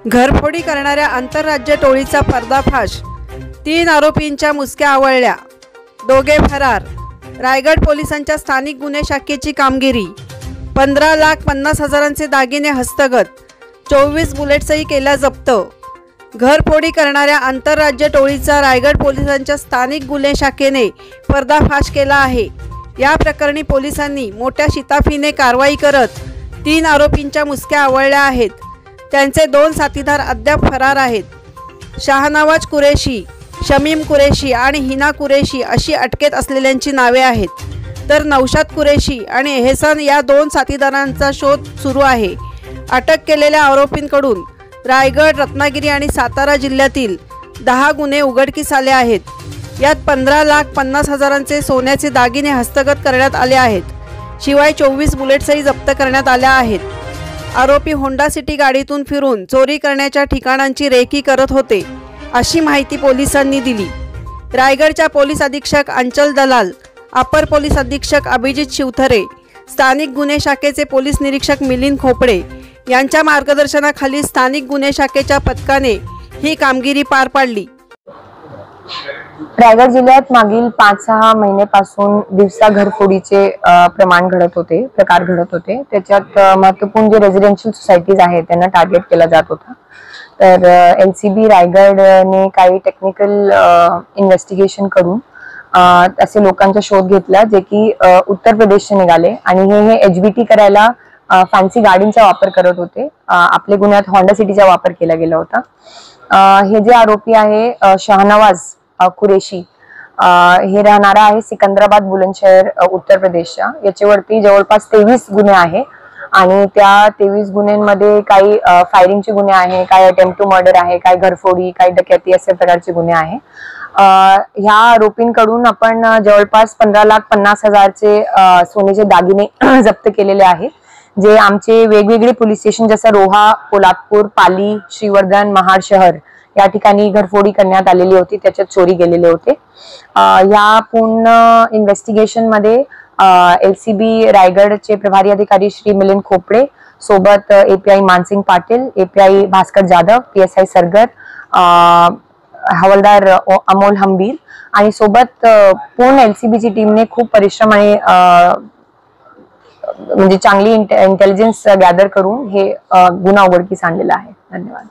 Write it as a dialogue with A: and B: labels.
A: घरफोडी करणाऱ्या आंतरराज्य टोळीचा पर्दाफाश, 3 आरोपींच्या मुसक्या आवळल्या, दोघे फरार। रायगड पोलिसांच्या स्थानिक गुन्हे शाखेची कामगिरी। 15,50,000चे दागिने हस्तगत, 24 बुलेट्सही केल्या जप्त। घरफोडी करणाऱ्या आंतरराज्य टोळीचा रायगड पोलिसांच्या स्थानिक गुन्हे शाखेने पर्दाफाश केला आहे। या प्रकरणी पोलिसांनी मोठ्या शिताफीने कारवाई करत 3 आरोपींच्या मुसक्या आवळल्या आहेत। त्यांचे 2 साथीदार अद्याप फरार आहेत। शाहनवाज कुरेशी, शमीम कुरेशी आणि हिना कुरेशी अशी अटकेत असलेल्यांची नावे आहेत, तर नौशाद कुरेशी आणि एहसान या 2 साथीदारांचा शोध सुरू आहे। अटक केलेल्या आरोपींकडून रायगड, रत्नागिरी आणि सातारा जिल्ह्यातील 10 गुन्हे उघडकीस आले आहेत। यात 15,50,000चे सोन्याचे दागिने हस्तगत करण्यात आले आहेत। शिवाय 24 बुलेट्सही जप्त करण्यात आल्या आहेत। आरोपी होंडा सिटी गाडीतून फिरून चोरी करण्याच्या ठिकाणांची रेकी करत होते, अशी माहिती पोलिसांनी दिली। रायगडच्या पोलीस अधीक्षक अंचल दलाल, अपर पोलीस अधीक्षक अभिजित शिवथरे, स्थानिक गुन्हे शाखेचे पोलीस निरीक्षक मिलिंद खोपडे यांच्या मार्गदर्शनाखाली स्थानिक गुन्हे शाखेच्या पथकाने ही कामगिरी पार पाडली।
B: रायगड जिल्ह्यात मागील 5-6 महिन्यापासून दिवसा घरफोडीचे प्रकार घडत होते। त्याच्यात महत्त्वपूर्ण जे रेसिडेन्शियल सोसायटीज आहेत त्यांना टार्गेट केला जात होता। तर LCB रायगडने काही टेक्निकल इन्व्हेस्टिगेशन करून असे लोकांचा शोध घेतला जे की उत्तर प्रदेशचे निघाले आणि हे HBT करायला फॅन्सी गाडींचा वापर करत होते। आपले गुन्ह्यात होंडा सिटीचा वापर केला गेला होता। हे जे आरोपी आहे शाहनवाज कुरेशी, हे राहणारा आहे सिकंदराबाद बुलंदशहर उत्तर प्रदेशच्या। याच्यावरती जवळपास 23 गुन्हे आहे आणि त्या 23 गुन्ह्यांमध्ये काही फायरिंगचे गुन्हे आहे, काही अटेम्प्ट टू मर्डर आहे, काही घरफोडी, काही डकैती अशा प्रकारचे गुन्हे आहे। ह्या आरोपींकडून आपण जवळपास 15,50,000चे सोन्याचे दागिने जप्त केलेले आहेत, जे आमचे वेगवेगळे पोलीस स्टेशन जसं रोहा, पोलादपूर, पाली, श्रीवर्धन, महाड शहर या ठिकाणी घरफोडी करण्यात आलेली होती, त्याच्यात चोरी गेलेले होते। या पूर्ण इन्व्हेस्टिगेशन मध्ये LCB रायगडचे प्रभारी अधिकारी श्री मिलिंद खोपडे सोबत API Mansingh Patil, API Bhaskar Jadhav, PSI Sargar, हवालदार अमोल हंबीर आणि सोबत पूर्ण LCBची टीमने खूप परिश्रम आणि म्हणजे चांगली इंटेलिजन्स गॅदर करून हे गुन्हा उघडकीस आणलेला आहे। धन्यवाद।